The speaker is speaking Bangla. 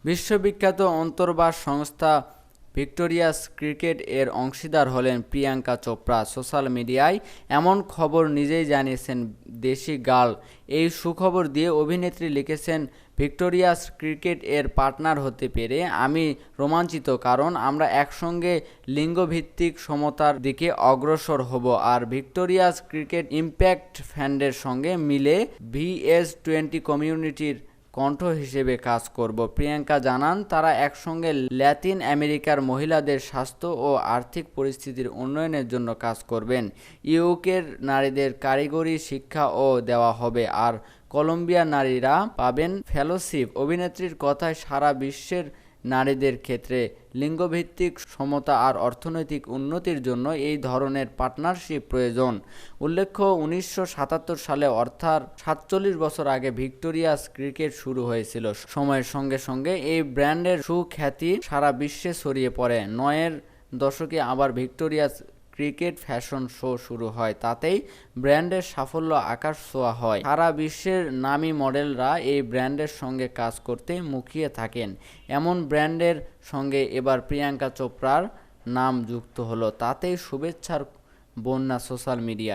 বিশ্ববিখ্যাত অন্তর্বাস সংস্থা ভিক্টোরিয়াস ক্রিকেট এর অংশীদার হলেন প্রিয়াঙ্কা চোপড়া। সোশ্যাল মিডিয়ায় এমন খবর নিজেই জানিয়েছেন দেশি গার্ল। এই সুখবর দিয়ে অভিনেত্রী লিখেছেন, ভিক্টোরিয়াস ক্রিকেট এর পার্টনার হতে পেরে আমি রোমাঞ্চিত, কারণ আমরা একসঙ্গে লিঙ্গভিত্তিক সমতার দিকে অগ্রসর হব আর ভিক্টোরিয়াস ক্রিকেট ইম্প্যাক্ট ফান্ডের সঙ্গে মিলে VS20 কমিউনিটির কণ্ঠ হিসেবে কাজ করব। প্রিয়াঙ্কা জানান, তারা একসঙ্গে ল্যাতিন আমেরিকার মহিলাদের স্বাস্থ্য ও আর্থিক পরিস্থিতির উন্নয়নের জন্য কাজ করবেন। ইউকের নারীদের কারিগরি শিক্ষাও দেওয়া হবে আর কলম্বিয়ার নারীরা পাবেন ফেলোশিপ। অভিনেত্রীর কথায়, সারা বিশ্বের নারীদের ক্ষেত্রে লিঙ্গভিত্তিক সমতা আর অর্থনৈতিক উন্নতির জন্য এই ধরনের পার্টনারশিপ প্রয়োজন। উল্লেখ্য, 1977 সালে অর্থাৎ 47 বছর আগে ভিক্টোরিয়াস ক্রিকেট শুরু হয়েছিল। সময়ের সঙ্গে সঙ্গে এই ব্র্যান্ডের সুখ্যাতি সারা বিশ্বে ছড়িয়ে পড়ে। 9-এর দশকে আবার ভিক্টোরিয়াস ক্রিকেট ফ্যাশন শো শুরু হয়, তাতেই ব্র্যান্ডের সাফল্য আকাশ ছোঁয়া হয়। সারা বিশ্বের নামী মডেলরা এই ব্র্যান্ডের সঙ্গে কাজ করতে মুখিয়ে থাকেন। এমন ব্র্যান্ডের সঙ্গে এবার প্রিয়াঙ্কা চোপড়ার নাম যুক্ত হলো, তাতেই শুভেচ্ছার বন্যা সোশ্যাল মিডিয়ায়।